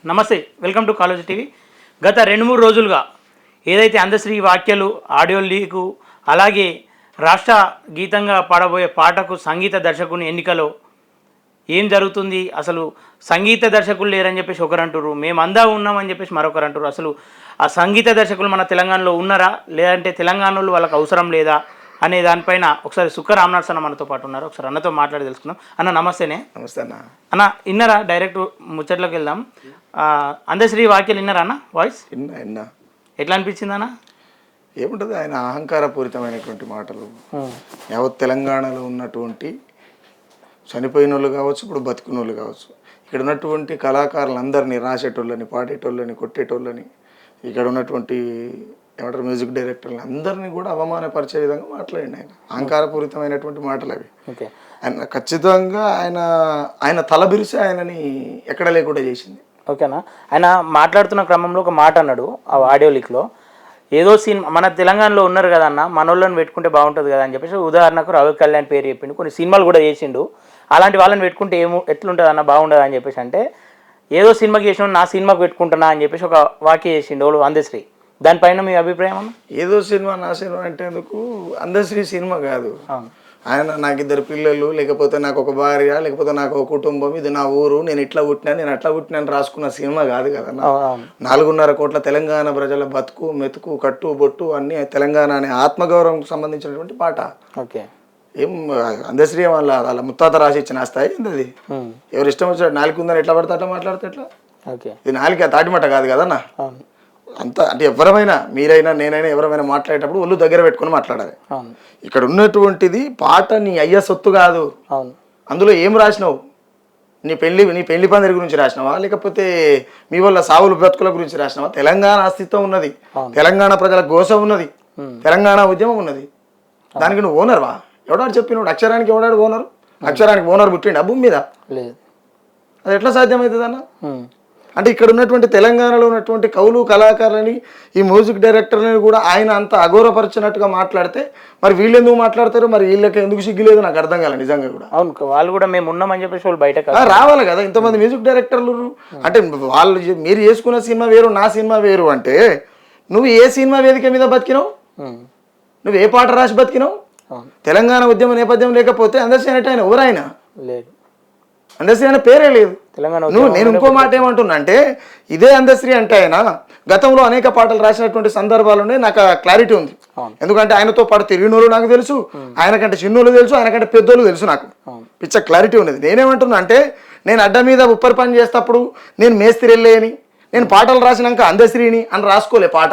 నమస్తే, welcome to college TV. గత 2-3 రోజులుగా ఏదైతే అందశ్రీ వ్యాఖ్యలు, ఆడియో లీకు, అలాగే రాష్ట్ర గీతంగా పాడబోయే పాటకు సంగీత దర్శకుని ఎన్నికలో ఏం జరుగుతుంది, అసలు సంగీత దర్శకులు లేరని చెప్పేసి ఒకరు అంటారు, మేమందా ఉన్నామని చెప్పేసి మరొకరు అంటారు. అసలు ఆ సంగీత దర్శకులు మన తెలంగాణలో ఉన్నారా, లేదంటే తెలంగాణలో వాళ్ళకి అవసరం లేదా అనే దానిపైన ఒకసారి సుక్క రామనాథ్ అన్న మనతో పాటు ఉన్నారు. ఒకసారి అన్నతో మాట్లాడి తెలుసుకుందాం. అన్న నమస్తేనే. నమస్తే అన్న. అన్న ఇన్నరా, డైరెక్ట్ ముచ్చట్లోకి వెళ్దాం. అందశ్రీ వాక్యలు విన్నారా అన్న? వాయిస్ విన్నా. ఎట్లా అనిపించింది అన్న? ఏముంటుంది, ఆయన అహంకారపూరితమైనటువంటి మాటలు. యావత్ తెలంగాణలో ఉన్నటువంటి చనిపోయిన వాళ్ళు కావచ్చు, ఇప్పుడు బతికిన వాళ్ళు కావచ్చు, ఇక్కడ ఉన్నటువంటి కళాకారులందరినీ, రాసేటోళ్ళని, పాడేటోళ్ళని, కొట్టేటోళ్ళని, ఇక్కడ ఉన్నటువంటి ఏమంటారు మ్యూజిక్ డైరెక్టర్లు అందరినీ కూడా అవమానపరిచే విధంగా మాట్లాడింది ఆయన. అహంకారపూరితమైనటువంటి మాటలు అవి. ఆయన ఖచ్చితంగా ఆయన తల బిరిసి ఆయనని ఎక్కడ లేకుండా చేసింది. ఓకేనా. ఆయన మాట్లాడుతున్న క్రమంలో ఒక మాట అన్నాడు ఆ ఆడియో లీక్లో, ఏదో సినిమా మన తెలంగాణలో ఉన్నారు కదా అన్న, మనోళ్ళని పెట్టుకుంటే బాగుంటుంది కదా అని చెప్పేసి ఉదాహరణకు రవి కళ్యాణ్ పేరు చెప్పిండు, కొన్ని సినిమాలు కూడా చేసిండు, అలాంటి వాళ్ళని పెట్టుకుంటే ఎట్లుంటుంది అన్న, బాగుండదు అని చెప్పేసి అంటే, ఏదో సినిమాకి చేసిన నా సినిమాకి పెట్టుకుంటున్నా అని చెప్పేసి ఒక వాక్య చేసిండు వాళ్ళు అందశ్రీ. దానిపైన మీ అభిప్రాయం అన్న? ఏదో సినిమా నా సినిమా అంటే ఎందుకు, అందశ్రీ సినిమా కాదు. ఆయన నాకు 2 పిల్లలు, లేకపోతే నాకు ఒక భార్య, లేకపోతే నాకు ఒక కుటుంబం, ఇది నా ఊరు, నేను ఇట్లా పుట్టినా, నేను అట్లా పుట్టినాను రాసుకున్న సినిమా కాదు కదా. 4.5 కోట్ల తెలంగాణ ప్రజల బతుకు, మెతుకు, కట్టు, బొట్టు అన్ని తెలంగాణ అనే ఆత్మగౌరవంకు సంబంధించినటువంటి పాట. ఓకే. ఏం అందశ్రీ వాళ్ళ ముత్తాత రాసి ఇచ్చిన స్థాయి ఏంది అది? ఎవరు ఇష్టం వచ్చాడు నాలుగు ఉందని ఎట్లా పడితే అట్లా మాట్లాడితే ఎట్లా? ఇది నాలుక తాటిమట కాదు కదన్నా. అంతా అంటే ఎవరైనా, మీరైనా నేనైనా ఎవరైనా మాట్లాడేటప్పుడు ఒళ్ళు దగ్గర పెట్టుకుని మాట్లాడాలి. ఇక్కడ ఉన్నటువంటిది పాట నీ అయ్య సొత్తు కాదు. అందులో ఏం రాసినావు? నీ పెళ్లి పందిరి గురించి రాసినావా, లేకపోతే మీ వాళ్ళ సావులు బ్రతుకుల గురించి రాసినావా? తెలంగాణ అస్తిత్వం ఉన్నది, తెలంగాణ ప్రజల గోస ఉన్నది, తెలంగాణ ఉద్యమం ఉన్నది. దానికి నువ్వు ఓనర్వా? ఎవడాడు చెప్పినోడు? అక్షరానికి ఎవడాడు ఓనరు? అక్షరానికి ఓనర్ పుట్టిండు ఆ భూమి మీద? అది ఎట్లా సాధ్యమవుతుంది అన్న? అంటే ఇక్కడ ఉన్నటువంటి తెలంగాణలో ఉన్నటువంటి కవులు, కళాకారులని, ఈ మ్యూజిక్ డైరెక్టర్లని కూడా ఆయన అంత అఘోరపరిచినట్టుగా మాట్లాడితే మరి వీళ్ళు ఎందుకు మాట్లాడతారు? మరి వీళ్ళకి ఎందుకు సిగ్గులేదు నాకు అర్థం కాలే నిజంగా కూడా. అవును, వాళ్ళు కూడా మేము ఉన్నామని చెప్పేసి వాళ్ళు బయట రావాలి కదా. ఇంతమంది మ్యూజిక్ డైరెక్టర్లు అంటే వాళ్ళు, మీరు చేసుకున్న సినిమా వేరు, నా సినిమా వేరు అంటే, నువ్వు ఏ సినిమా వేదిక మీద బతికినావు? నువ్వు ఏ పాట రాసి బతికినావు? తెలంగాణ ఉద్యమ నేపథ్యం లేకపోతే అందశ్రీ అనేట ఆయన ఎవరైనా లేదు, అందశ్రీ అనే పేరే లేదు. నువ్వు నేను ఇంకో మాట ఏమంటున్నా అంటే, ఇదే అందశ్రీ అంటే ఆయన గతంలో అనేక పాటలు రాసినటువంటి సందర్భాలునే నాకు క్లారిటీ ఉంది. ఎందుకంటే ఆయనతో పాటు తిరిగినోళ్ళు నాకు తెలుసు, ఆయనకంటే చిన్నోళ్ళు తెలుసు, ఆయనకంటే పెద్దోళ్ళు తెలుసు, నాకు పిచ్చ క్లారిటీ ఉన్నది. నేనేమంటున్నా అంటే, నేను అడ్డ మీద ఉప్పరి పని చేసేటప్పుడు నేను మేస్త్రిల్లే అని, నేను పాటలు రాసినాక అందశ్రీని అని రాసుకోలే పాట.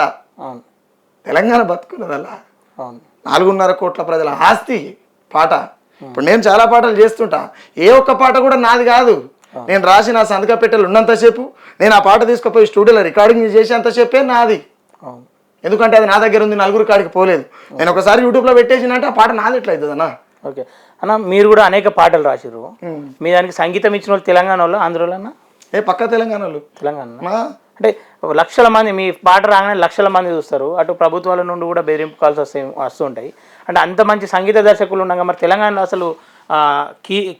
తెలంగాణ బతుకున్నదల్లా 4.5 కోట్ల ప్రజల ఆస్తి పాట. ఇప్పుడు నేను చాలా పాటలు చేస్తుంటా, ఏ ఒక్క పాట కూడా నాది కాదు. నేను రాసి నా సంతక పెట్టెలు ఉన్నంతసేపు, నేను ఆ పాట తీసుకుపోయి స్టూడియోలో రికార్డింగ్ చేసేంతసేపే నాది. ఎందుకంటే అది నా దగ్గర ఉంది, నలుగురు కాడికి పోలేదు. నేను ఒకసారి యూట్యూబ్లో పెట్టేసినంటే ఆ పాట నాది ఎట్లా అవుతుంది అన్న? ఓకే అన్న, మీరు కూడా అనేక పాటలు రాసిరు, మీ దానికి సంగీతం ఇచ్చిన వాళ్ళు తెలంగాణ వాళ్ళు, ఆంధ్రలో అన్న? పక్క తెలంగాణ వాళ్ళు. తెలంగాణ అంటే లక్షల మంది, మీ పాట రాగానే లక్షల మంది చూస్తారు, అటు ప్రభుత్వాల నుండి కూడా బెదిరింపు కాల్స్ వస్తుంటాయి. అంటే అంత మంచి సంగీత దర్శకులు ఉండగా మరి తెలంగాణలో అసలు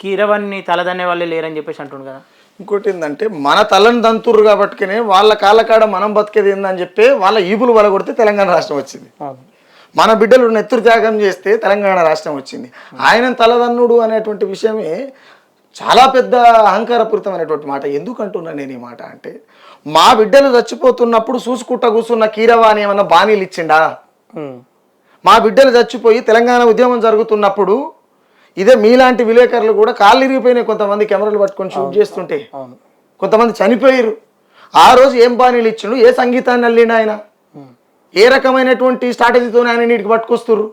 కీరవాణి తలదన్నే వాళ్ళే లేరని చెప్పేసి అంటుండు కదా. ఇంకోటి ఏంటంటే, మన తలని దంతుర్రు కాబట్టినే వాళ్ళ కాళ్ళకాడ మనం బతికేది ఏందని చెప్పి వాళ్ళ ఈపులు వలగొడితే తెలంగాణ రాష్ట్రం వచ్చింది. మన బిడ్డలు నెత్తురు త్యాగం చేస్తే తెలంగాణ రాష్ట్రం వచ్చింది. ఆయన తలదన్నుడు అనేటువంటి విషయమే చాలా పెద్ద అహంకారపూరితమైనటువంటి మాట. ఎందుకంటున్నా నేను ఈ మాట అంటే, మా బిడ్డలు చచ్చిపోతున్నప్పుడు చూసుకుంటా కూర్చున్న కీరవాణి ఏమన్నా బాణీలు ఇచ్చిండా? మా బిడ్డలు చచ్చిపోయి తెలంగాణ ఉద్యమం జరుగుతున్నప్పుడు ఇదే మీలాంటి విలేకరులు కూడా కాళ్ళు ఇరిగిపోయినాయి, కొంతమంది కెమెరాలు పట్టుకొని షూట్ చేస్తుంటే కొంతమంది చనిపోయారు. ఆ రోజు ఏం బాణీలు ఇచ్చిండు? ఏ సంగీతాన్ని అల్లిండు ఆయన? ఏ రకమైనటువంటి స్ట్రాటజీతో ఆయన నీటికి పట్టుకొస్తున్నారు?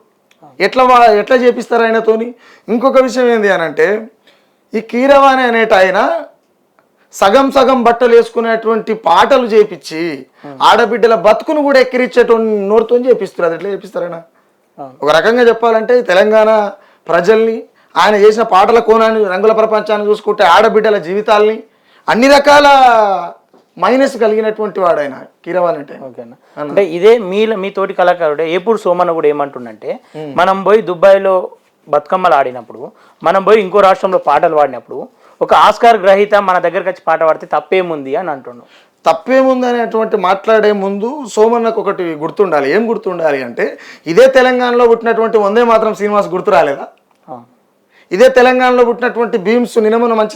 ఎట్లా చేపిస్తారు ఆయనతోని? ఇంకొక విషయం ఏంది అని అంటే, ఈ కీరవాణి అనేట ఆయన సగం సగం బట్టలు వేసుకునేటువంటి పాటలు చేపించి ఆడబిడ్డల బతుకును కూడా ఎక్కిరిచ్చేటువంటి నోరుతో చేపిస్తారు. అది ఎట్లా చేపిస్తారైనా? ఒక రకంగా చెప్పాలంటే తెలంగాణ ప్రజల్ని, ఆయన చేసిన పాటల కోణాన్ని, రంగుల ప్రపంచాన్ని చూసుకుంటే ఆడబిడ్డల జీవితాల్ని, అన్ని రకాల మైనస్ కలిగినటువంటి వాడు ఆయన కీరవాణి అంటే. ఓకేనా. అంటే ఇదే మీ తోటి కళాకారుడే ఏపూరు సోమన్న కూడా ఏమంటుండంటే, మనం పోయి దుబాయ్లో బతుకమ్మలు ఆడినప్పుడు, మనం పోయి ఇంకో రాష్ట్రంలో పాటలు పాడినప్పుడు ఒక ఆస్కార్ గ్రహీత మన దగ్గరకు వచ్చి పాట పాడితే తప్పేముంది అని అంటున్నాం. తప్పేముంది అనేటువంటి మాట్లాడే ముందు సోమన్నకు ఒకటి గుర్తుండాలి. ఏం గుర్తుండాలి అంటే, ఇదే తెలంగాణలో పుట్టినటువంటి వందే మాత్రం శ్రీనివాస్ గుర్తు రాలేదా? ఇదే తెలంగాణలో పుట్టినటువంటి భీమ్స్ నినమన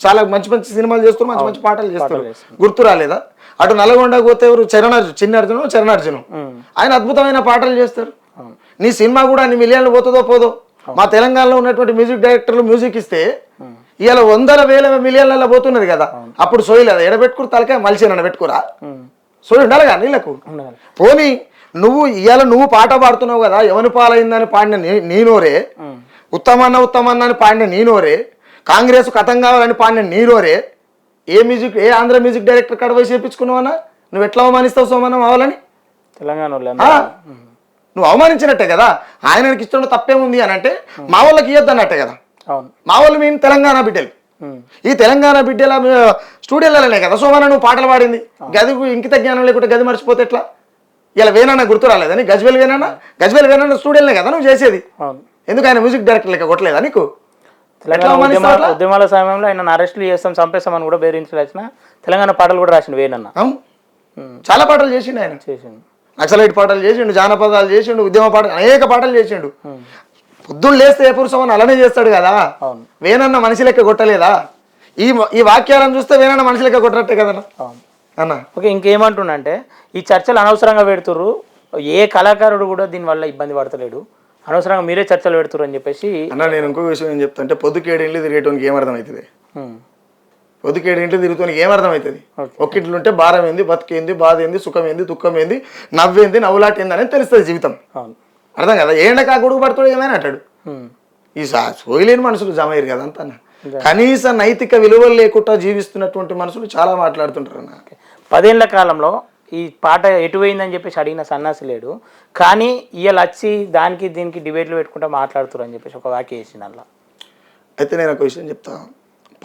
చాలా మంచి మంచి సినిమాలు చేస్తారు, మంచి మంచి పాటలు చేస్తారు, గుర్తు రాలేదా? అటు నల్గొండ పోతే ఎవరు చరణార్జును ఆయన అద్భుతమైన పాటలు చేస్తారు. నీ సినిమా కూడా అన్ని మిలియన్లు పోతుందో పోదో. మా తెలంగాణలో ఉన్నటువంటి మ్యూజిక్ డైరెక్టర్లు మ్యూజిక్ ఇస్తే ఇవాళ వందల వేల మిలియన్లలో పోతున్నది కదా. అప్పుడు సోయలేదా? ఎడబెట్టుకుని తలకాయ మలిసి పెట్టుకురా, సోయి ఉండాలిగా నీళ్ళకు. పోనీ నువ్వు పాట పాడుతున్నావు కదా, ఎవరి పాలైందని పాడిన నీనోరే, ఉత్తమన్న అని పాడిన నీనోరే, కాంగ్రెస్ కథం కావాలని పాడిన నీనోరే, ఏ ఆంధ్ర మ్యూజిక్ డైరెక్టర్ కాడ పోయి చేయించుకున్నావన్నా? నువ్వు ఎట్లా అవమానిస్తావు సోమన్నం అవ్వాలని? తెలంగాణ నువ్వు అవమానించినట్టే కదా. ఆయనకి ఇష్టం తప్పేముంది అని అంటే మా వాళ్ళకి ఇవ్వద్దు అన్నట్టే కదా. మా వాళ్ళు మేము తెలంగాణ బిడ్డలు. ఈ తెలంగాణ బిడ్డల స్టూడియోలనే కదా సోమన్న నువ్వు పాటలు పాడింది. గది ఇంకిత జ్ఞానం లేకుంటే గది మర్చిపోతే ఎట్లా? ఇలా వేనన్నా గుర్తు రాలేదని? గజ్వేల్ వేనన్నా స్టూడియోలనే కదా నువ్వు చేసేది. ఎందుకు ఆయన మ్యూజిక్ డైరెక్టర్ లెక్క కొట్టలేదా నీకు? ఉద్యమాల సమయంలో ఆయన అరెస్టులు చేస్తాం, చంపేస్తామని కూడా బెదిరించి రాసిన తెలంగాణ పాటలు కూడా రాసిండు వేనన్న. చాలా పాటలు చేసిండు ఆయన. నక్సలైట్ పాటలు చేసిండు, జానపదాలు చేసిండు, ఉద్యమ పాటలు, అనేక పాటలు చేసిండు. పొద్దున్న లేస్తే ఏ పురుషమని అలానే చేస్తాడు కదా. వేనన్న మనిషి లెక్క కొట్టలేదా? ఈ వాక్యాలను చూస్తే వేనన్న మనిషి లెక్క కొట్టరట్టే కదా అన్న. ఓకే, ఇంకేమంటుండంటే ఈ చర్చలు అనవసరంగా పెడుతుర్రు, ఏ కళాకారుడు కూడా దీనివల్ల ఇబ్బంది పడతలేడు, అనవసరంగా మీరే చర్చలు పెడుతురు అని చెప్పేసి అన్న. నేను ఇంకొక విషయం ఏం చెప్తా అంటే, పొద్దుకేడేళ్ళు తిరిగేటోనికి ఏమర్థమవుతుంది? పొద్దుకేడింట్లో తిరుగుతానికి ఏమర్థమవుతుంది? ఒక్కింట్లో ఉంటే భారం ఏంది, బతికేంది, బాధ ఏంది, సుఖం ఏంది, దుఃఖం ఏంది, నవ్వేంది, నవ్వులాట ఏంది అనేది తెలుస్తుంది జీవితం. అర్థం కదా. ఏండకా గొడుగు పడుతాడు ఏమైనా అంటాడు. ఈ సోయలేని మనుషులు జమయ్యారు కదా అంత. కనీస నైతిక విలువలు లేకుండా జీవిస్తున్నటువంటి మనుషులు చాలా మాట్లాడుతుంటారు అన్న. 10 ఏళ్ల కాలంలో ఈ పాట ఎటువైందని చెప్పేసి అడిగిన సన్నాసి లేడు, కానీ ఇవాళ వచ్చి దానికి దీనికి డిబేట్లు పెట్టుకుంటా మాట్లాడుతున్నారు అని చెప్పేసి ఒక వాక్య వేసింది అలా. అయితే నేను ఒక విషయం చెప్తా.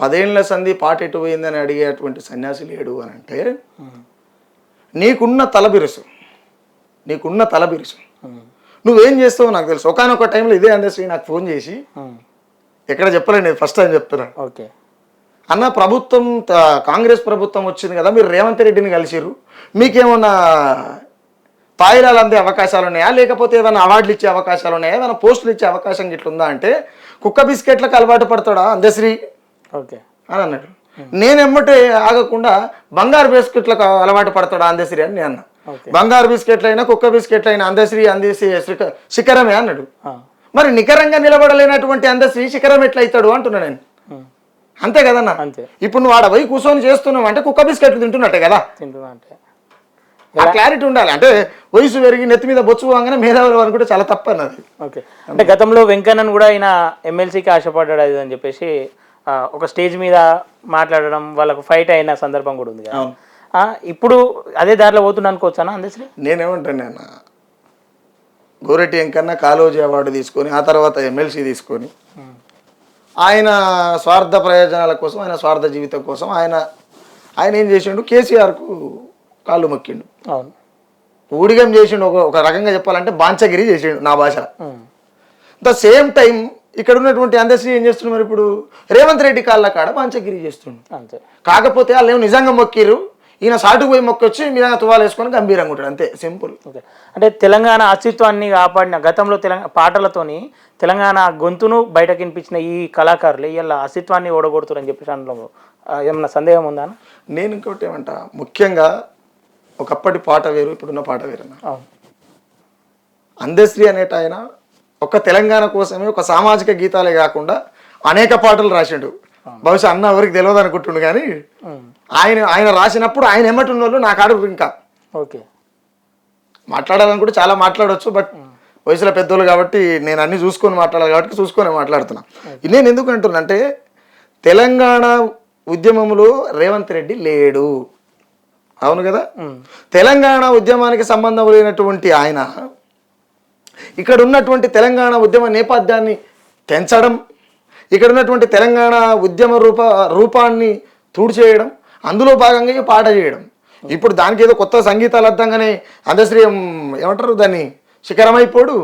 10 ఏళ్ల సంధి పాట ఎటువైందని అడిగేటువంటి సన్యాసి లేడు అని అంటే, నీకున్న తలబిరుసు నువ్వేం చేస్తావు నాకు తెలుసు. ఒకనొక టైంలో ఇదే అందశ్రీ నాకు ఫోన్ చేసి, ఎక్కడ చెప్పలేదు నేను ఫస్ట్ టైం చెప్తున్నా, ఓకే అన్న ప్రభుత్వం కాంగ్రెస్ ప్రభుత్వం వచ్చింది కదా, మీరు రేవంత్ రెడ్డిని కలిసిరు, మీకేమన్నా తాయిలాలు అందే అవకాశాలు ఉన్నాయా, లేకపోతే ఏమైనా అవార్డులు ఇచ్చే అవకాశాలు ఉన్నాయా, ఏమైనా పోస్టులు ఇచ్చే అవకాశం ఇట్లుందా అంటే, కుక్క బిస్కెట్లకు అలవాటు పడతాడా అందశ్రీ ఓకే అని అన్నాడు. నేనెమ్మటే ఆగకుండా బంగారు బిస్కెట్లకు అలవాటు పడతాడా అందశ్రీ అని నేను అన్నా. బంగారు బిస్కెట్లు అయినా కుక్క బిస్కెట్లు అయినా అందశ్రీ శిఖరమే అన్నాడు. మరి నికరంగా నిలబడలేనటువంటి అందశ్రీ శిఖరం ఎట్లయితాడు అంటున్నా నేను. అంతే కదన్నా. ఇప్పుడు నువ్వు ఆడ పోయి కూర్చొని చేస్తున్నావు అంటే కుక్క బిస్కెట్లు తింటున్నట్టే కదా. ఆ క్లారిటీ ఉండాలి. అంటే వయసు పెరిగి నెత్తి మీద బొచ్చు పోగానే మేధావులు అనుకుంటే చాలా తప్పు అన్నది. ఓకే, అంటే గతంలో వెంకన్నను కూడా ఆయన ఎమ్మెల్సీకి ఆశపడ్డాడు అది అని చెప్పేసి ఒక స్టేజ్ మీద మాట్లాడడం, వాళ్ళకు ఫైట్ అయిన సందర్భం కూడా ఉంది కదా. ఇప్పుడు అదే దారిలో పోతున్నా అనుకోవచ్చా అందశ్రీ? నేనేమంటాను అన్న, గోరెట్టి వెంకన్న కాళోజీ అవార్డు తీసుకొని ఆ తర్వాత ఎమ్మెల్సీ తీసుకొని ఆయన స్వార్థ ప్రయోజనాల కోసం, ఆయన స్వార్థ జీవితం కోసం ఆయన ఏం చేసిండు, కేసీఆర్కు కాళ్ళు మొక్కిండు. అవును, ఊడిగం చేసిండు. ఒక రకంగా చెప్పాలంటే బాంచగిరి చేసిండు నా భాష. ద సేమ్ టైం ఇక్కడ ఉన్నటువంటి అందశ్రీ ఏం చేస్తున్నారు మరి ఇప్పుడు రేవంత్ రెడ్డి కాళ్ళ కాడ బాంచగిరి చేస్తుండు. అంతే. కాకపోతే వాళ్ళు ఏమో నిజంగా మొక్కిరు, ఈయన సాటుకు పోయి మొక్కొచ్చి మీద తువాలు వేసుకొని గంభీరంగా ఉంటాడు. అంతే, సింపుల్. ఓకే, అంటే తెలంగాణ అస్తిత్వాన్ని కాపాడిన గతంలో పాటలతోని తెలంగాణ గొంతును బయటకు వినిపించిన ఈ కళాకారులు ఇలా అస్తిత్వాన్ని ఓడగొడుతారని చెప్పేసి అందులో ఏమన్నా సందేహం ఉందా? నేను ఇంకోటి ఏమంటా, ముఖ్యంగా ఒకప్పటి పాట వేరు, ఇప్పుడున్న పాట వేరన్నా. అందశ్రీ అనేట ఆయన ఒక్క తెలంగాణ కోసమే ఒక సామాజిక గీతాలే కాకుండా అనేక పాటలు రాసిండు. బహుశా అన్న ఎవరికి తెలియదు అనుకుంటుండు, కానీ ఆయన రాసినప్పుడు ఆయన ఎమ్మటి ఉన్నోళ్ళు నాకు అడుగు ఇంకా ఓకే మాట్లాడాలనుకుంటే చాలా మాట్లాడవచ్చు. బట్ వయసులో పెద్దోళ్ళు కాబట్టి నేను అన్ని చూసుకొని మాట్లాడాలి కాబట్టి చూసుకొని మాట్లాడుతున్నా. నేను ఎందుకు అంటున్నా అంటే, తెలంగాణ ఉద్యమంలో రేవంత్ రెడ్డి లేడు, అవును కదా. తెలంగాణ ఉద్యమానికి సంబంధం లేనటువంటి ఆయన ఇక్కడ ఉన్నటువంటి తెలంగాణ ఉద్యమ నేపథ్యాన్ని పెంచడం, ఇక్కడ ఉన్నటువంటి తెలంగాణ ఉద్యమ రూపాన్ని తుడిచేయడం, అందులో భాగంగా ఈ పాట చేయడం. ఇప్పుడు దానికి ఏదో కొత్త సంగీతాలు అర్థంగానే అందశ్రీ ఏమంటారు దాన్ని శిఖరమైపోడు,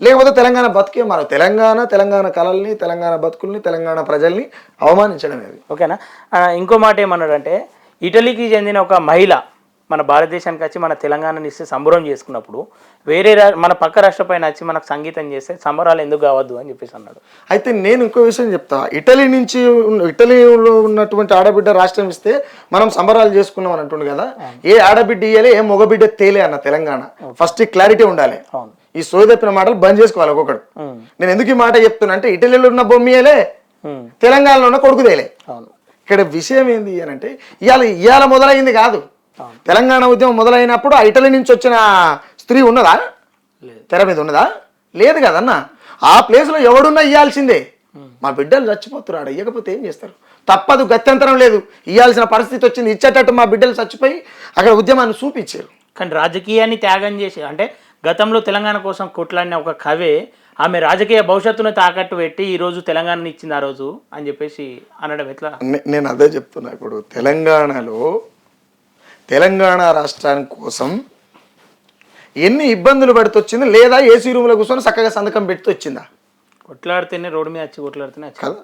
లేకపోతే తెలంగాణ బతికే మన తెలంగాణ కళల్ని, తెలంగాణ బతుకుల్ని, తెలంగాణ ప్రజల్ని అవమానించడం. ఓకేనా. ఇంకో మాట ఏమన్నాడంటే, ఇటలీకి చెందిన ఒక మహిళ మన భారతదేశానికి వచ్చి మన తెలంగాణని ఇస్తే సంబరం చేసుకున్నప్పుడు మన పక్క రాష్ట్ర పైన వచ్చి మనకు సంగీతం చేస్తే సంబరాలు ఎందుకు కావద్దు అని చెప్పేసి అన్నాడు. అయితే నేను ఇంకో విషయం చెప్తా, ఇటలీలో ఉన్నటువంటి ఆడబిడ్డ రాష్ట్రం ఇస్తే మనం సంబరాలు చేసుకున్నాం అని అంటుండు కదా, ఏ ఆడబిడ్డ ఇయ్యలే ఏ మగబిడ్డ తేలే అన్న తెలంగాణ. ఫస్ట్ క్లారిటీ ఉండాలి, ఈ సోయి తప్పిన మాటలు బంద్ చేసుకోవాలి ఒక్కొక్కడు. నేను ఎందుకు ఈ మాట చెప్తున్నా అంటే ఇటలీలో ఉన్న బొమ్మియలే తెలంగాణలో ఉన్న కొడుకుదేలే. ఇక్కడ విషయం ఏంది అని అంటే ఇవాళ మొదలైంది కాదు, తెలంగాణ ఉద్యమం మొదలైనప్పుడు ఆ ఇటలీ నుంచి వచ్చిన స్త్రీ ఉన్నదా, తెర మీద ఉన్నదా? లేదు కదన్న. ఆ ప్లేస్లో ఎవడున్నా ఇవ్వాల్సిందే. మా బిడ్డలు చచ్చిపోతున్నారు, ఇవ్వకపోతే ఏం చేస్తారు? తప్పదు, గత్యంతరం లేదు, ఇవ్వాల్సిన పరిస్థితి వచ్చింది. ఇచ్చేటట్టు మా బిడ్డలు చచ్చిపోయి అక్కడ ఉద్యమాన్ని చూపించారు. కానీ రాజకీయాన్ని త్యాగం చేసి, అంటే గతంలో తెలంగాణ కోసం కొట్లాడిన ఒక కవే ఆమె రాజకీయ భవిష్యత్తును తాకట్టు పెట్టి ఈరోజు తెలంగాణని ఇచ్చింది ఆ రోజు అని చెప్పేసి అనడం ఎట్లా? నేను అదే చెప్తున్నా. ఇప్పుడు తెలంగాణ రాష్ట్రానికి కోసం ఎన్ని ఇబ్బందులు పడుతూ వచ్చింది, లేదా ఏసీ రూమ్లో కూర్చొని చక్కగా సంతకం పెడుతూ వచ్చిందా? కొట్లాడితేనే రోడ్డు మీద వచ్చి కొట్లాడితేనే కదా,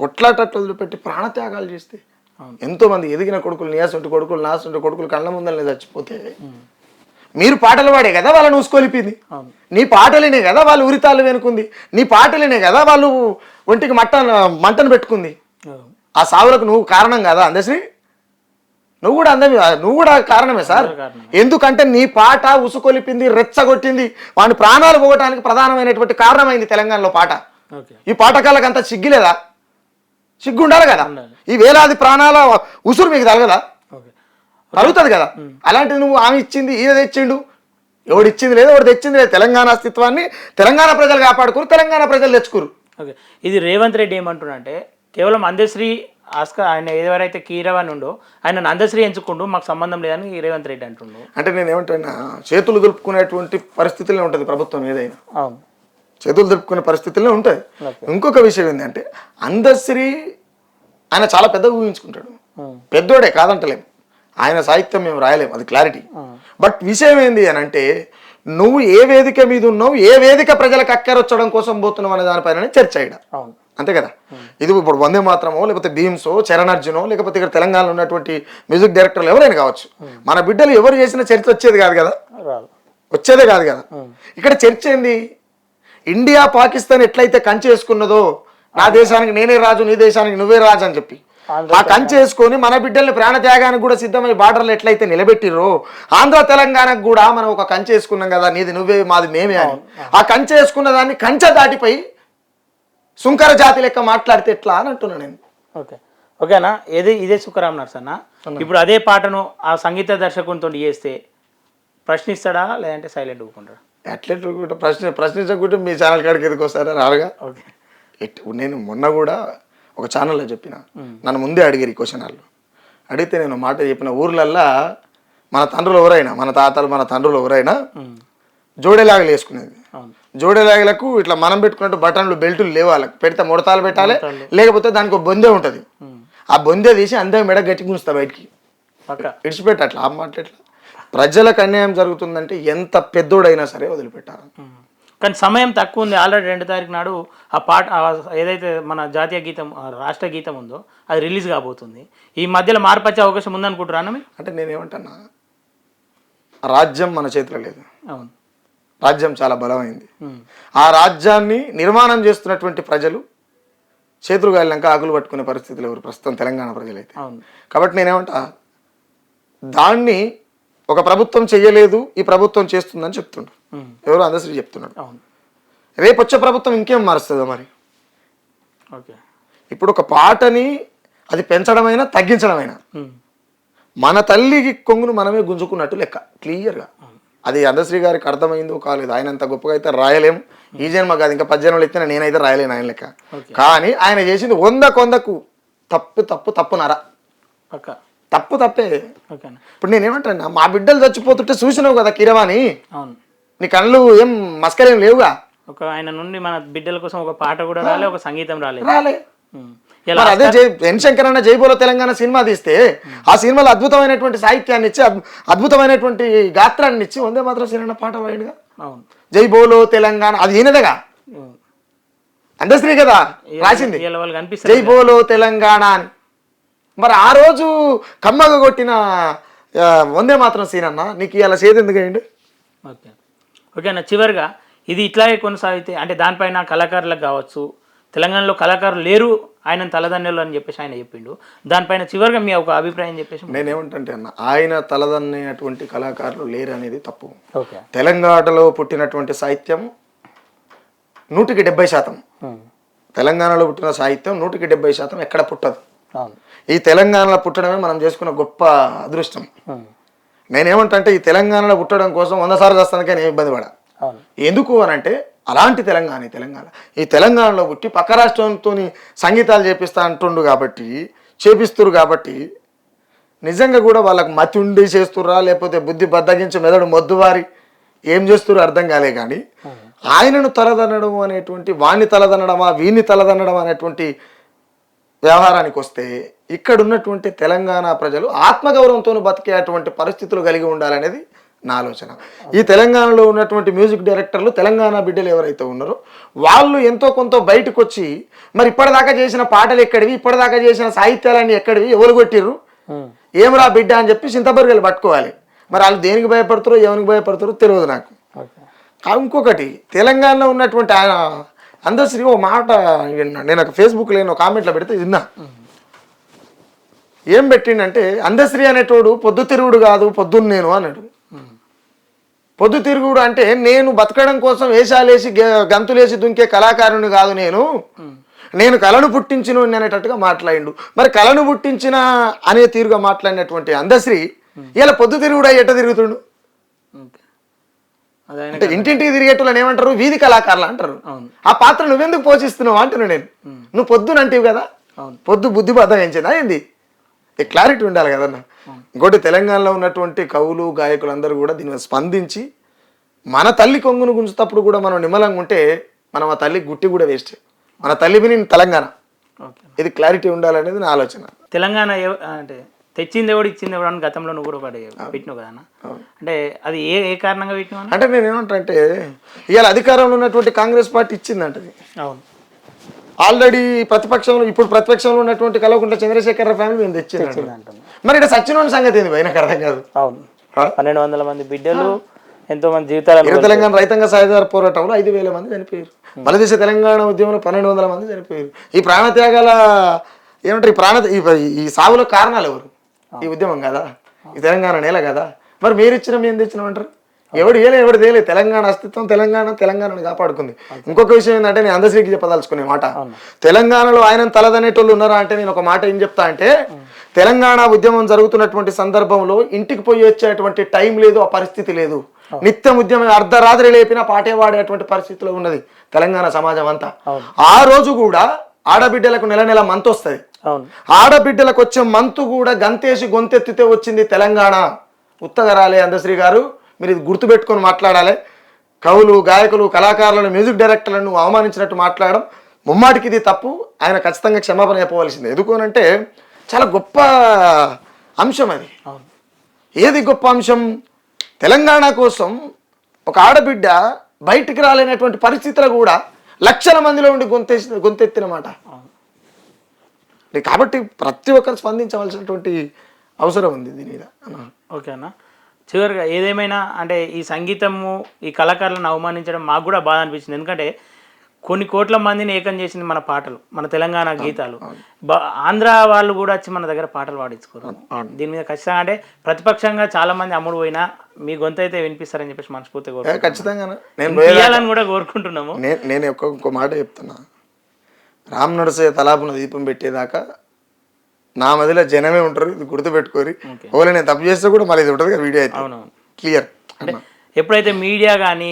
కొట్లాటట్లు వదిలిపెట్టి ప్రాణత్యాగాలు చేస్తే ఎంతో మంది ఎదిగిన కొడుకులు, నియాసంటి కొడుకులు, నాసంటి కొడుకులు కళ్ళ ముందరనే చచ్చిపోతే మీరు పాటలు పాడే కదా వాళ్ళని ఊసుకొలిపింది, నీ పాటలేనే కదా వాళ్ళు ఉరితాళ్ళు వెనుకుంది, నీ పాటలేనే కదా వాళ్ళు ఒంటికి మంటను పెట్టుకుంది. ఆ సావులకు నువ్వు కారణం కదా అందశ్రీ? నువ్వు కూడా కారణమే సార్. ఎందుకంటే నీ పాట ఉసుకొలిపింది, రెచ్చగొట్టింది, వాడిని ప్రాణాలు పోగొట్టడానికి ప్రధానమైనటువంటి కారణమైంది తెలంగాణలో పాట. ఈ పాటకాలకు అంత సిగ్గులేదా? సిగ్గు ఉండాలి కదా. ఈ వేలాది ప్రాణాల ఉసురు మీకు తగలదా? కలుగుతుంది కదా. అలాంటిది నువ్వు ఆమె ఇచ్చింది, ఈయన తెచ్చిండు, ఎవడు ఇచ్చింది లేదు, ఎవడు తెచ్చింది లేదు. తెలంగాణ అస్తిత్వాన్ని తెలంగాణ ప్రజలు కాపాడుకోరు, తెలంగాణ ప్రజలు తెచ్చుకోరు. ఓకే, ఇది రేవంత్ రెడ్డి ఏమంటున్నా అంటే కేవలం అందశ్రీ ఆయన ఎవరైతే కీరవాణి ఉండో ఆయన అందశ్రీ ఎంచుకుంటూ మాకు సంబంధం లేదని రేవంత్ రెడ్డి అంటుండు. అంటే నేను ఏమంటున్నా, చేతులు దులుపుకునేటువంటి పరిస్థితుల్లో ఉంటుంది ప్రభుత్వం ఏదైనా. చేతులు దులుపుకునే పరిస్థితుల్లో ఉంటుంది. ఇంకొక విషయం ఏంటంటే అందశ్రీ ఆయన చాలా పెద్దగా ఊహించుకుంటాడు, పెద్దోడే కాదంటలేము, ఆయన సాహిత్యం మేము రాయలేము, అది క్లారిటీ. బట్ విషయం ఏంది అని అంటే నువ్వు ఏ వేదిక మీద ఉన్నావు, ఏ వేదిక ప్రజలకు అక్కరొచ్చడం కోసం పోతున్నావు అనే దానిపైన చర్చ అయ్యా, అంతే కదా. ఇది ఇప్పుడు వందే మాత్రమో, లేకపోతే భీమ్సో, చరణ్ అర్జునో, లేకపోతే ఇక్కడ తెలంగాణలో ఉన్నటువంటి మ్యూజిక్ డైరెక్టర్లు ఎవరైనా కావచ్చు, మన బిడ్డలు ఎవరు చేసిన చర్చ వచ్చేది కాదు కదా, వచ్చేదే కాదు కదా. ఇక్కడ చర్చ ఏంది? ఇండియా పాకిస్తాన్ ఎట్లయితే కంచె వేసుకున్నదో, నా దేశానికి నేనే రాజు, నీ దేశానికి నువ్వే రాజు అని చెప్పి ఆ కంచె వేసుకొని మన బిడ్డల్ని ప్రాణత్యాగానికి కూడా సిద్ధమై బార్డర్లు ఎట్లయితే నిలబెట్టిర్రో, ఆంధ్ర తెలంగాణకు కూడా మనం ఒక కంచె వేసుకున్నాం కదా, నీది నువ్వే మాది మేమే అని. ఆ కంచె వేసుకున్న దాన్ని కంచె దాటిపోయి సుంకర జాతి లెక్క మాట్లాడితే ఎట్లా అని అంటున్నా నేను. ఓకేనా, ఇదే సుఖరామ్ నర్సన్న. ఇప్పుడు అదే పాటను ఆ సంగీత దర్శకునితో చేస్తే ప్రశ్నిస్తాడా లేదంటే సైలెంట్ ఊరుకుంటాడా? అట్లెట్ ప్రశ్నించకుంటే మీ ఛానల్ కాడికి ఎందుకు వస్తారా? రారుగా. నేను మొన్న కూడా ఒక ఛానల్లో చెప్పిన, నన్ను ముందే అడిగారు ఈ క్వశ్చన్ వాళ్ళు. అడిగితే నేను మాట చెప్పిన, ఊర్లల్లా మన తండ్రులు ఎవరైనా, మన తాతలు మన తండ్రులు ఎవరైనా జోడేలాగలు వేసుకునేది. జోడేలాగలకు ఇట్లా మనం పెట్టుకున్నట్టు బటన్లు బెల్టులు లేవు, వాళ్ళకి పెడితే ముడతాలు పెట్టాలి, లేకపోతే దానికి ఒక బొందే ఉంటుంది, ఆ బొందే తీసి అందరం మెడ గట్టి గుంచుతా బయటికి ఇడిచిపెట్ట. అట్లా ఆ మాట ఎట్లా? ప్రజలకు అన్యాయం జరుగుతుందంటే ఎంత పెద్దోడైనా సరే వదిలిపెట్టారు. కానీ సమయం తక్కువ ఉంది. ఆల్రెడీ 2 తారీఖు నాడు ఆ పాట ఏదైతే మన జాతీయ గీతం రాష్ట్ర గీతం ఉందో అది రిలీజ్ కాబోతుంది. ఈ మధ్యలో మార్పు వచ్చే అవకాశం ఉందనుకుంటున్నాను. అంటే నేనేమంటున్నా, రాజ్యం మన చేతిలో లేదు. అవును, రాజ్యం చాలా బలమైంది. ఆ రాజ్యాన్ని నిర్మాణం చేస్తున్నటువంటి ప్రజలు చేతులు గాలినాక ఆకులు పట్టుకునే పరిస్థితులు ఎవరు? ప్రస్తుతం తెలంగాణ ప్రజలైతే. కాబట్టి నేనేమంటా, దాన్ని ఒక ప్రభుత్వం చెయ్యలేదు, ఈ ప్రభుత్వం చేస్తుందని చెప్తుండ్రు. ఎవరు? అందశ్రీ చెప్తున్నాడు. రేపు వచ్చే ప్రభుత్వం ఇంకేం మారుస్తుందో మరి. ఇప్పుడు ఒక పాటని అది పెంచడమైనా తగ్గించడమైనా మన తల్లికి కొంగును మనమే గుంజుకున్నట్టు లెక్క, క్లియర్గా. అది అందశ్రీ గారికి అర్థమైందో కాలేదు. ఆయన అంత గొప్పగా అయితే రాయలేము, ఈ జన్మ కాదు, ఇంకా 10 జన్మలు ఎత్తిన నేనైతే రాయలేను ఆయన లెక్క. కానీ ఆయన చేసింది 100 తప్పునరా, తప్పే. ఇప్పుడు నేనేమంటాను, మా బిడ్డలు చచ్చిపోతుంటే చూసినావు కదా కిరవాణి, నీ కళ్ళు ఏం మస్కలేం లేవుగా. ఆయన నుండి మన బిడ్డల కోసం ఒక పాట కూడా రాలే, ఒక సంగీతం రాలే. అదే ఎన్ శంకర్ అన్న జైబోలో తెలంగాణ సినిమా తీస్తే ఆ సినిమాలో అద్భుతమైనటువంటి సాహిత్యాన్ని ఇచ్చి అద్భుతమైనటువంటి గాత్రాన్ని ఇచ్చి వందే మాత్రం సినిమా పాట వాడిగా. జైబోలో తెలంగాణ అది ఈయనదేగా, అందశ్రీ కదా రాసింది, జైబోలో తెలంగాణ అని. మరి ఆ రోజు కమ్మగా కొట్టిన వందే మాత్రం సీన్ అన్న నీకు ఇలా చేతి ఎందుకు అయ్యిండు? ఓకే ఓకే అన్న, చివరిగా ఇది ఇట్లాగే కొనసాగితే అంటే దానిపైన కళాకారులకు కావచ్చు, తెలంగాణలో కళాకారులు లేరు ఆయన తలదన్నులు అని చెప్పేసి ఆయన చెప్పిండు, దానిపైన చివరిగా మీ ఒక అభిప్రాయం చెప్పేసి. నేనేమంటే అన్న, ఆయన తలదన్నేటువంటి కళాకారులు లేరు అనేది తప్పు. ఓకే, తెలంగాణలో పుట్టినటువంటి సాహిత్యం 100% తెలంగాణలో పుట్టిన సాహిత్యం 170% ఎక్కడ పుట్టదు. ఈ తెలంగాణలో పుట్టడమే మనం చేసుకున్న గొప్ప అదృష్టం. నేనేమంటే ఈ తెలంగాణలో పుట్టడం కోసం 100 సార్లు చేస్తానికే నేను ఇబ్బంది పడా. ఎందుకు అని అంటే అలాంటి తెలంగాణ ఈ తెలంగాణలో పుట్టి పక్క రాష్ట్రంతో సంగీతాలు చేపిస్తా అంటుండు కాబట్టి చేపిస్తురు కాబట్టి నిజంగా కూడా వాళ్ళకి మతి ఉండి చేస్తుర్రా లేకపోతే బుద్ధి బద్దగించి మెదడు మొద్దువారి ఏం చేస్తుర్రో అర్థం కాలే. కానీ ఆయనను తలదనడం అనేటువంటి వాణ్ణి తలదనడమా వీణ్ణి తలదనడం అనేటువంటి వ్యవహారానికి వస్తే ఇక్కడ ఉన్నటువంటి తెలంగాణ ప్రజలు ఆత్మగౌరవంతో బతికేటువంటి పరిస్థితులు కలిగి ఉండాలనేది నా ఆలోచన. ఈ తెలంగాణలో ఉన్నటువంటి మ్యూజిక్ డైరెక్టర్లు తెలంగాణ బిడ్డలు ఎవరైతే ఉన్నారో వాళ్ళు ఎంతో కొంత బయటకు వచ్చి మరి ఇప్పటిదాకా చేసిన పాటలు ఎక్కడివి, ఇప్పటిదాకా చేసిన సాహిత్యాలన్నీ ఎక్కడివి, ఎవరు కొట్టిర్రు, ఏమరా బిడ్డ అని చెప్పి చింతబరిగలు పట్టుకోవాలి. మరి వాళ్ళు దేనికి భయపడతారో ఎవరికి భయపడతారో తెలియదు నాకు. ఇంకొకటి తెలంగాణలో ఉన్నటువంటి ఆయన అందశ్రీ ఓ మాట నేను ఒక ఫేస్బుక్లో ఒక కామెంట్లో పెడితే విన్నా. ఏం పెట్టిండంటే అందశ్రీ అనేటోడు పొద్దుతిరుగుడు కాదు పొద్దున్న నేను అన్నాడు. పొద్దుతిరుగుడు అంటే నేను బతకడం కోసం వేషాలేసి గంతులేసి దుంకే కళాకారుని కాదు, నేను కళను పుట్టించిన అనేటట్టుగా మాట్లాడిండు. మరి కళను పుట్టించిన అనే తీరుగా మాట్లాడినటువంటి అందశ్రీ ఇలా పొద్దుతిరుగుడు ఎట్ట తిరుగుతుండు అంటే ఇంటింటికి తిరిగేటోళ్ళని ఏమంటారు, వీధి కళాకారులు అంటారు. ఆ పాత్ర నువ్వెందుకు పోషిస్తున్నావు అంటున్నావు నేను. నువ్వు పొద్దునంటివి కదా, పొద్దు బుద్ధి బద్దగించిందా ఏంది? క్లారిటీ ఉండాలి కదన్నా. ఇంకోటి తెలంగాణలో ఉన్నటువంటి కవులు గాయకులు అందరూ కూడా దీని మీద స్పందించి మన తల్లి కొంగును గుంజుతప్పుడు కూడా మనం నిమ్మలంగా ఉంటే మనం ఆ తల్లి గుట్టి కూడా వేస్ట్. మన తల్లి విని తెలంగాణ, ఇది క్లారిటీ ఉండాలనేది నా ఆలోచన. తెలంగాణ అంటే తెచ్చింది ఎవడు ఇచ్చింది ఎవడు అని గతంలో నువ్వు కూడా ఒకటి పెట్టినావు కదా, అంటే అది ఏ కారణంగా పెట్టినావు అంటే నేను ఏమంటే ఇవాళ అధికారంలో ఉన్నటువంటి కాంగ్రెస్ పార్టీ ఇచ్చిందంటది. అవును, ఆల్రెడీ ఇప్పుడు ప్రతిపక్షంలో ఉన్నటువంటి కల్వకుంట్ల చంద్రశేఖర ఫ్యామిలీ మేము తెచ్చింది. మరి ఇక్కడ సచ్చినోని సంగతి ఏంది నాకు అర్థం కాదు. అవును, 1200 మంది బిడ్డలు, ఎంతో మంది జీవితాలు. తెలంగాణ రైతాంగ సాయుధ పోరాటంలో 5000 మంది చనిపోయారు. మలదేశ తెలంగాణ ఉద్యమంలో 1200 మంది చనిపోయారు. ఈ ప్రాణత్యాగాల ఏమంటారు, ఈ సాగుల కారణాలు ఎవరు? ఈ ఉద్యమం కదా, ఈ తెలంగాణ నేల కదా. మరి మీరు ఇచ్చిన మేము తెచ్చినామంటారు. ఎవడు ఎవడు తేలే. తెలంగాణ అస్తిత్వం తెలంగాణను కాపాడుకుంది. ఇంకొక విషయం ఏంటంటే నేను అందశ్రీకి చెప్పదలుచుకునే మాట, తెలంగాణలో ఆయన తలదనేటోళ్ళు ఉన్నారా అంటే నేను ఒక మాట ఏం చెప్తా అంటే, తెలంగాణ ఉద్యమం జరుగుతున్నటువంటి సందర్భంలో ఇంటికి పోయి వచ్చేటువంటి టైం లేదు, ఆ పరిస్థితి లేదు. నిత్యం ఉద్యమం అర్ధరాత్రి లేపినా పాటే వాడేటువంటి పరిస్థితిలో ఉన్నది తెలంగాణ సమాజం అంతా. ఆ రోజు కూడా ఆడబిడ్డలకు నెల మంత్ వస్తుంది. ఆడబిడ్డలకు వచ్చే మంతు కూడా గంతేసి గొంతెత్తితే వచ్చింది తెలంగాణ. ఉత్తగరాలే అందశ్రీ గారు, మీరు ఇది గుర్తుపెట్టుకొని మాట్లాడాలి. కవులు గాయకులు కళాకారులను మ్యూజిక్ డైరెక్టర్లను అవమానించినట్టు మాట్లాడడం ముమ్మాటికి ఇది తప్పు. ఆయన ఖచ్చితంగా క్షమాపణ చెప్పవలసింది. ఎందుకనంటే చాలా గొప్ప అంశం అది. ఏది గొప్ప అంశం? తెలంగాణ కోసం ఒక ఆడబిడ్డ బయటికి రాలేనటువంటి పరిస్థితులు కూడా లక్షల మందిలో ఉండి గొంతెత్తినమాట. కాబట్టి ప్రతి ఒక్కరు స్పందించవలసినటువంటి అవసరం ఉంది దీని మీద. ఓకే అన్న, చివరిగా ఏదేమైనా అంటే ఈ సంగీతము ఈ కళాకారులను అవమానించడం మాకు కూడా బాధ అనిపించింది. ఎందుకంటే కొన్ని కోట్ల మందిని ఏకం చేసింది మన పాటలు, మన తెలంగాణ గీతాలు. ఆంధ్ర వాళ్ళు కూడా వచ్చి మన దగ్గర పాటలు పాడించుకోరు. దీని మీద ఖచ్చితంగా అంటే ప్రతిపక్షంగా చాలా మంది అమ్ముడు పోయినా మీ గొంతు అయితే వినిపిస్తారని చెప్పేసి మనస్ఫూర్తిగా ఖచ్చితంగా నేను కూడా కోరుకుంటున్నాము. నేను ఇంకో మాట చెప్తున్నా, రామ్ నరసయ్య తలాపున దీపం పెట్టేదాకా నా మధ్యలో జనమే ఉంటారు. ఇది గుర్తుపెట్టుకోరి. ఓన్లీ నేను తప్పు చేస్తే కూడా మళ్ళీ ఇది ఉంటుంది వీడియో అయితే క్లియర్. అంటే ఎప్పుడైతే మీడియా కానీ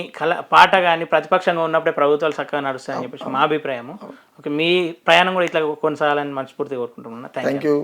పాట కానీ ప్రతిపక్షంగా ఉన్నప్పుడే ప్రభుత్వాలు చక్కగా నడుస్తాయని చెప్పేసి మా అభిప్రాయము. ఓకే, మీ ప్రయాణం కూడా ఇట్లా కొనసాగాలని మనస్ఫూర్తిగా కోరుకుంటున్నాను. Thank you.